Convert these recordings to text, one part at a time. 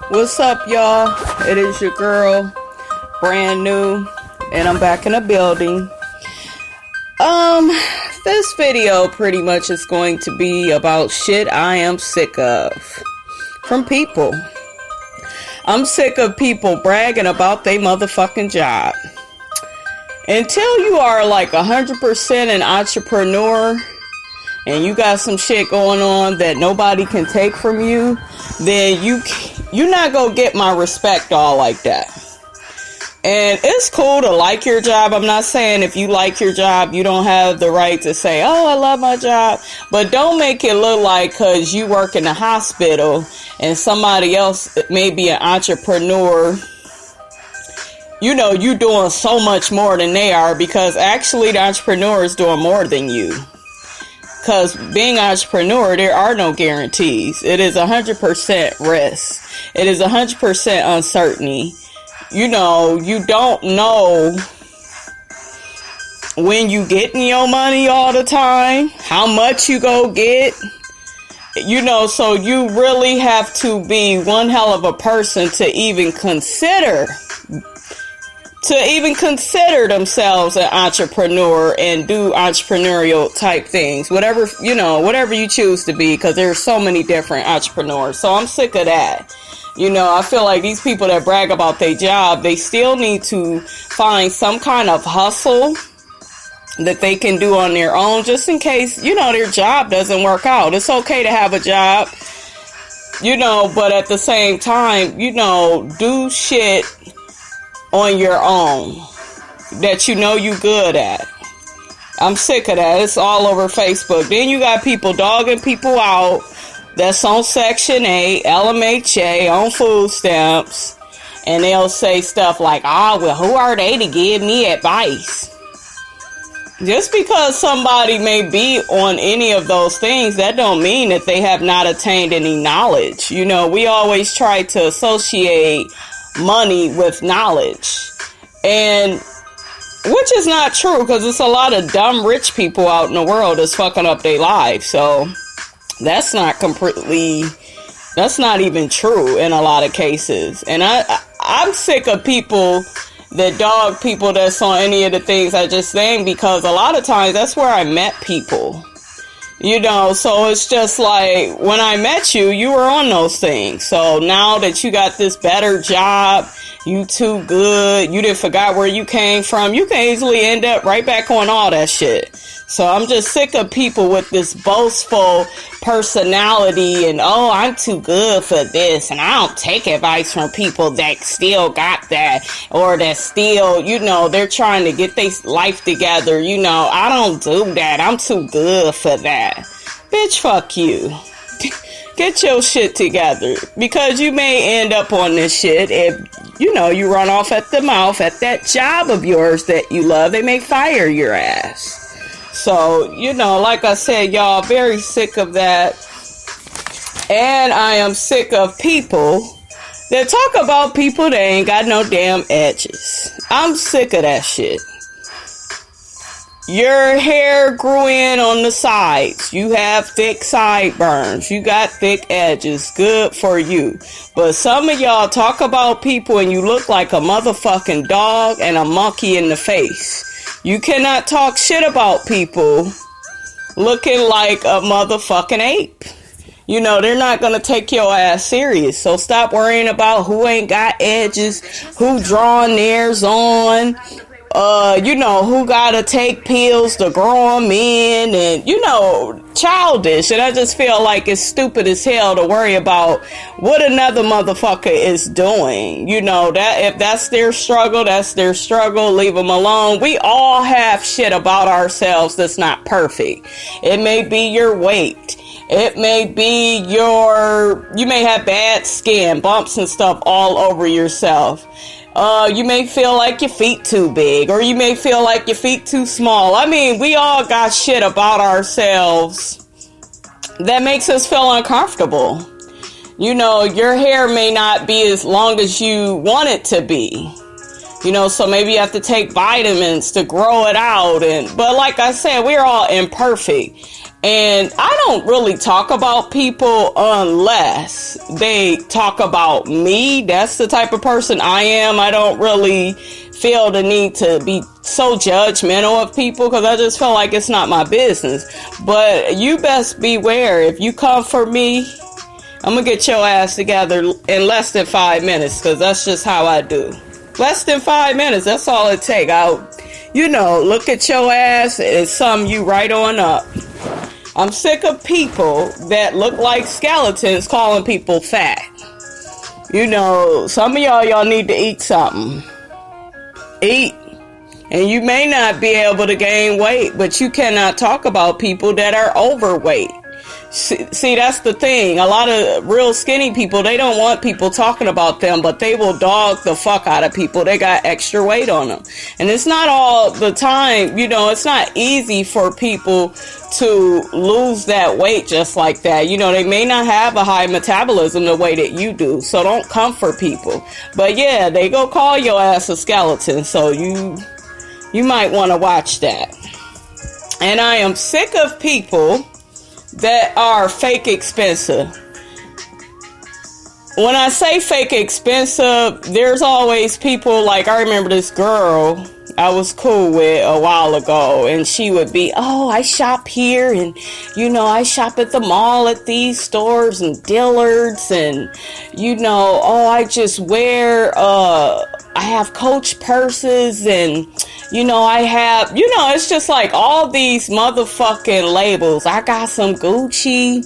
What's up, y'all? It is your girl, brand new, and I'm back in the building. This video pretty much is going to be about shit I am sick of from people. I'm sick of people bragging about their motherfucking job. Until you are like 100% an entrepreneur and you got some shit going on that nobody can take from you, then you're not gonna get my respect all like that. And it's cool to like your job. I'm not saying if you like your job, you don't have the right to say, oh, I love my job. But don't make it look like because you work in the hospital and somebody else may be an entrepreneur, you doing so much more than they are, because actually the entrepreneur is doing more than you. Because being an entrepreneur, there are no guarantees. It is 100% risk. It is 100% uncertainty. You don't know when you getting your money all the time, how much you go get. So you really have to be one hell of a person to even consider themselves an entrepreneur and do entrepreneurial type things, whatever you choose to be, because there's so many different entrepreneurs. So I'm sick of that. I feel like these people that brag about their job, they still need to find some kind of hustle that they can do on their own, just in case, their job doesn't work out. It's okay to have a job, but at the same time, do shit on your own that you good at. I'm sick of that. It's all over Facebook. Then you got people dogging people out that's on Section 8, LMHA, on food stamps, and they'll say stuff like, well, who are they to give me advice? Just because somebody may be on any of those things, that don't mean that they have not attained any knowledge. We always try to associate money with knowledge, and which is not true, because there's a lot of dumb rich people out in the world that's fucking up their lives. So that's not even true in a lot of cases. And I'm sick of people that dog people that's on any of the things I just named, because a lot of times that's where I met people. So it's just like, when I met you, you were on those things. So now that you got this better job, you too good, you didn't forgot where you came from, you can easily end up right back on all that shit. So I'm just sick of people with this boastful personality and, I'm too good for this, and I don't take advice from people that still got that, or that still, they're trying to get their life together. I don't do that. I'm too good for that. Bitch, fuck you. Get your shit together, because you may end up on this shit if, you run off at the mouth at that job of yours that you love. They may fire your ass. So, like I said, y'all, very sick of that. And I am sick of people that talk about people that ain't got no damn edges. I'm sick of that shit. Your hair grew in on the sides. You have thick sideburns. You got thick edges. Good for you. But some of y'all talk about people and you look like a motherfucking dog and a monkey in the face. You cannot talk shit about people looking like a motherfucking ape. They're not going to take your ass serious. So stop worrying about who ain't got edges, who drawing theirs on, who got to take pills to grow them in, and, childish. And I just feel like it's stupid as hell to worry about what another motherfucker is doing. That if that's their struggle, that's their struggle. Leave them alone. We all have shit about ourselves that's not perfect. It may be your weight. It may be you may have bad skin, bumps and stuff all over yourself. You may feel like your feet too big, or you may feel like your feet too small. I mean, we all got shit about ourselves that makes us feel uncomfortable. Your hair may not be as long as you want it to be. So maybe you have to take vitamins to grow it out. But like I said, we're all imperfect. And I don't really talk about people unless they talk about me. That's the type of person I am. I don't really feel the need to be so judgmental of people because I just feel like it's not my business. But you best beware. If you come for me, I'm going to get your ass together in less than 5 minutes because that's just how I do. Less than 5 minutes. That's all it takes. I'll, look at your ass and sum you right on up. I'm sick of people that look like skeletons calling people fat. Some of y'all need to eat something. Eat. And you may not be able to gain weight, but you cannot talk about people that are overweight. See, that's the thing. A lot of real skinny people, they don't want people talking about them, but they will dog the fuck out of people. They got extra weight on them. And it's not all the time, it's not easy for people to lose that weight just like that. They may not have a high metabolism the way that you do. So don't comfort people. But yeah, they go call your ass a skeleton. So you might want to watch that. And I am sick of people that are fake expensive. When I say fake expensive, there's always people like, I remember this girl I was cool with a while ago, and she would be, oh, I shop here, and I shop at the mall at these stores and Dillard's, and oh, I just wear I have Coach purses, and I have, it's just like all these motherfucking labels. I got some Gucci,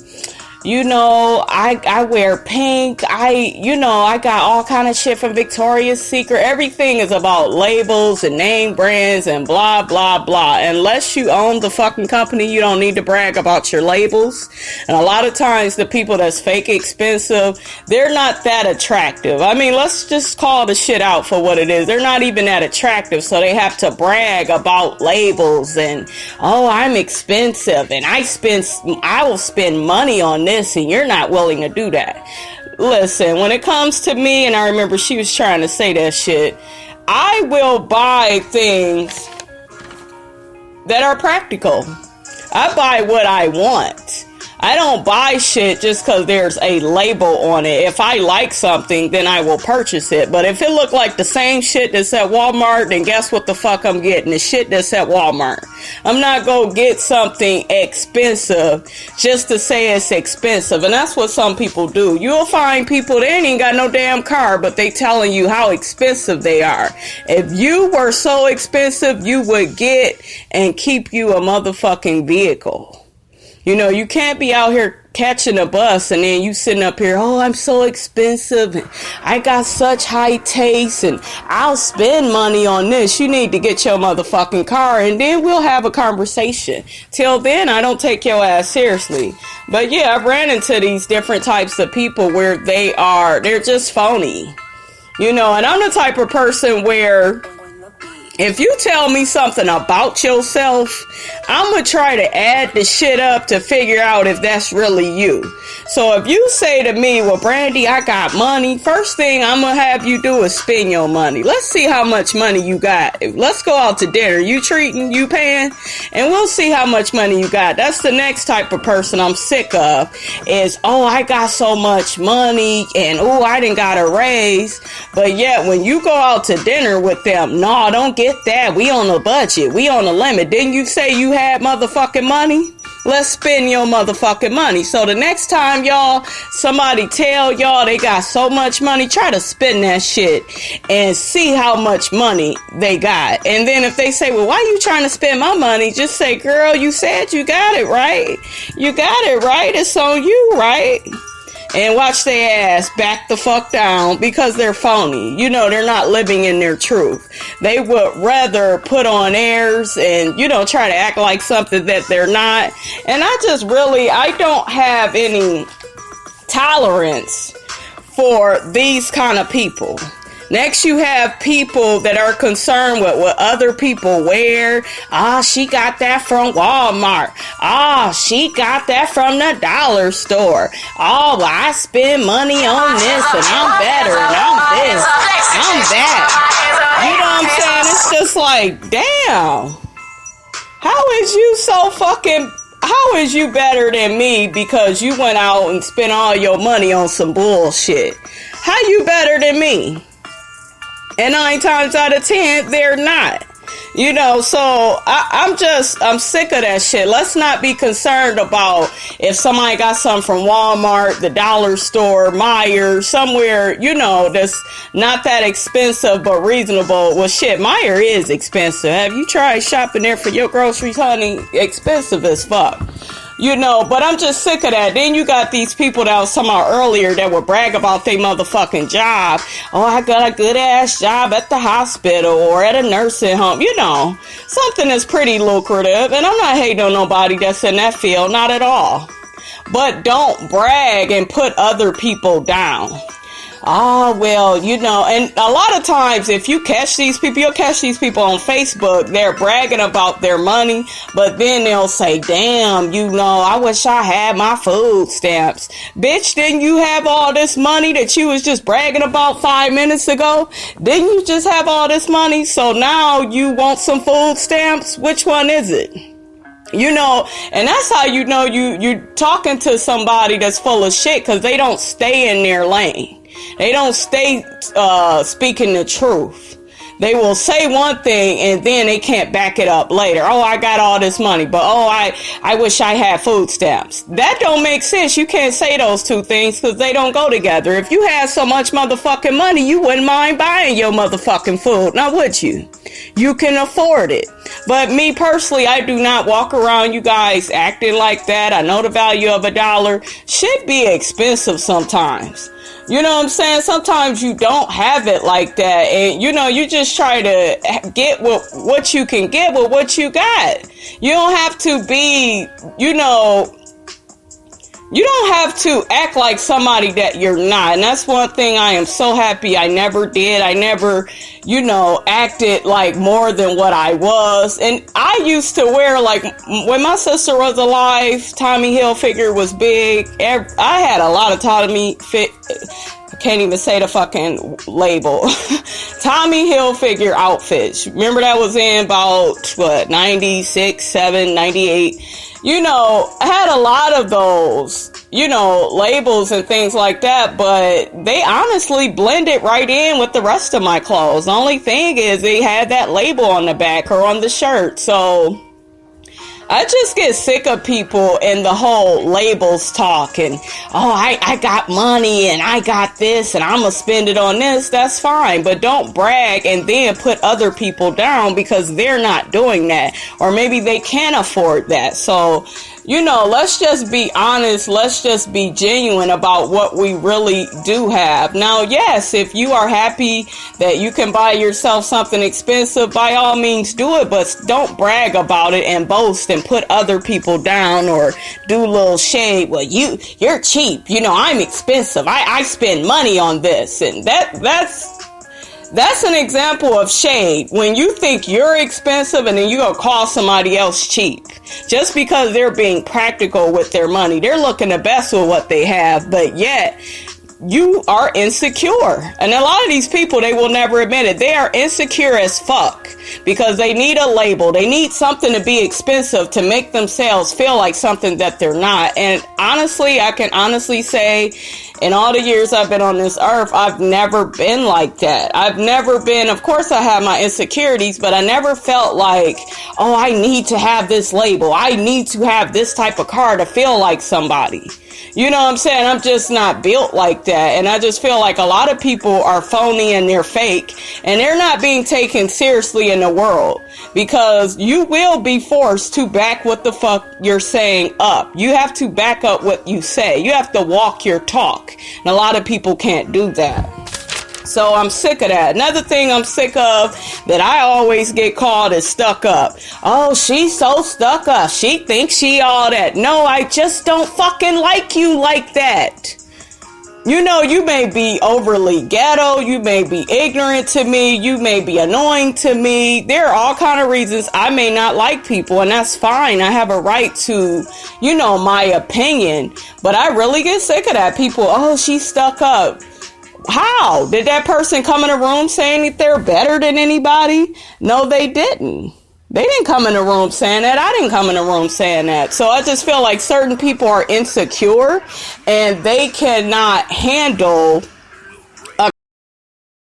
I wear pink. I got all kind of shit from Victoria's Secret. Everything is about labels and name brands and blah, blah, blah. Unless you own the fucking company, you don't need to brag about your labels. And a lot of times the people that's fake expensive, they're not that attractive. I mean, let's just call the shit out for what it is. They're not even that attractive. So they have to brag about labels and, oh, I'm expensive and I will spend money on this, and you're not willing to do that. Listen, when it comes to me, and I remember she was trying to say that shit, I will buy things that are practical. I buy what I want. I don't buy shit just because there's a label on it. If I like something, then I will purchase it. But if it look like the same shit that's at Walmart, then guess what the fuck I'm getting? The shit that's at Walmart. I'm not gonna get something expensive just to say it's expensive. And that's what some people do. You'll find people, they ain't got no damn car, but they telling you how expensive they are. If you were so expensive, you would get and keep you a motherfucking vehicle. You can't be out here catching a bus and then you sitting up here, oh, I'm so expensive and I got such high taste and I'll spend money on this. You need to get your motherfucking car and then we'll have a conversation. Till then, I don't take your ass seriously. But yeah, I've ran into these different types of people where they're just phony. And I'm the type of person where if you tell me something about yourself, I'm going to try to add the shit up to figure out if that's really you. So if you say to me, well, Brandy, I got money, first thing I'm going to have you do is spend your money. Let's see how much money you got. Let's go out to dinner. You treating, you paying, and we'll see how much money you got. That's the next type of person I'm sick of is, oh, I got so much money and, oh, I done got a raise. But yet when you go out to dinner with them, no, don't get that. We on a budget. We on a limit. Didn't you say you had motherfucking money? Let's spend your motherfucking money. So the next time somebody tell y'all they got so much money, try to spend that shit and see how much money they got. And then if they say, well, why you trying to spend my money? Just say, girl, you said you got it, right? You got it, right? It's on you, right? And watch their ass back the fuck down because they're phony. They're not living in their truth. They would rather put on airs and, try to act like something that they're not. And I don't have any tolerance for these kind of people. Next, you have people that are concerned with what other people wear. She got that from Walmart. She got that from the dollar store. Well, I spend money on this and I'm better and I'm this, I'm that. You know what I'm saying? It's just like, damn. How is you so fucking how is you better than me because you went out and spent all your money on some bullshit? How you better than me? And 9 times out of 10, they're not. You know, so I'm sick of that shit. Let's not be concerned about if somebody got something from Walmart, the dollar store, Meijer, somewhere, you know, that's not that expensive but reasonable. Well, shit, Meijer is expensive. Have you tried shopping there for your groceries, honey? Expensive as fuck. You know, but I'm just sick of that. Then you got these people that I was talking about earlier that would brag about their motherfucking job. Oh, I got a good ass job at the hospital or at a nursing home. You know, something that's pretty lucrative. And I'm not hating on nobody that's in that field, not at all. But don't brag and put other people down. Oh, well, you know, and a lot of times if you catch these people, you'll catch these people on Facebook, they're bragging about their money, but then they'll say, damn, you know, I wish I had my food stamps. Bitch, didn't you have all this money that you was just bragging about 5 minutes ago? Didn't you just have all this money? So now you want some food stamps? Which one is it? You know, and that's how you know you're talking to somebody that's full of shit, because they don't stay in their lane. They don't stay speaking the truth. They will say one thing and then they can't back it up later. Oh, I got all this money, but oh, I wish I had food stamps. That don't make sense. You can't say those two things because they don't go together. If you had so much motherfucking money, you wouldn't mind buying your motherfucking food. Now, would you? You can afford it. But me personally, I do not walk around you guys acting like that. I know the value of $1 should be expensive sometimes. You know what I'm saying? Sometimes you don't have it like that. And, you know, you just try to get what you can get with what you got. You don't have to be, you know, you don't have to act like somebody that you're not. And that's one thing I am so happy I never did. I never, you know, acted like more than what I was. And I used to wear, like, when my sister was alive, Tommy Hilfiger was big. I had a lot of Tommy I can't even say the fucking label. Tommy Hilfiger outfits. Remember that was in about, 96, 7, 98. You know, I had a lot of those, you know, labels and things like that, but they honestly blended right in with the rest of my clothes. The only thing is they had that label on the back or on the shirt. So I just get sick of people and the whole labels talk and, oh, I got money and I got this and I'm going to spend it on this. That's fine. But don't brag and then put other people down because they're not doing that. Or maybe they can't afford that. So, you know, let's just be honest. Let's just be genuine about what we really do have. Now, yes, if you are happy that you can buy yourself something expensive, by all means do it. But don't brag about it and boast and put other people down or do a little shade. Well, you're cheap. You know, I'm expensive. I spend money on this. And that's an example of shade. When you think you're expensive and then you go call somebody else cheap. Just because they're being practical with their money. They're looking the best with what they have. But yet, you are insecure. And a lot of these people, they will never admit it. They are insecure as fuck. Because they need a label. They need something to be expensive to make themselves feel like something that they're not. And honestly, I can honestly say, in all the years I've been on this earth, I've never been like that. I've never been, of course I have my insecurities, but I never felt like, oh, I need to have this label. I need to have this type of car to feel like somebody. You know what I'm saying? I'm just not built like that. And I just feel like a lot of people are phony and they're fake. And they're not being taken seriously in the world. Because you will be forced to back what the fuck you're saying up. You have to back up what you say. You have to walk your talk. And a lot of people can't do that. So I'm sick of that. Another thing I'm sick of that I always get called is stuck up. Oh, she's so stuck up. She thinks she all that. No, I just don't fucking like you like that. You know, you may be overly ghetto. You may be ignorant to me. You may be annoying to me. There are all kind of reasons I may not like people, and that's fine. I have a right to, you know, my opinion. But I really get sick of that. People, oh, she's stuck up. How? Did that person come in a room saying that they're better than anybody? No, they didn't. They didn't come in the room saying that. I didn't come in the room saying that. So I just feel like certain people are insecure and they cannot handle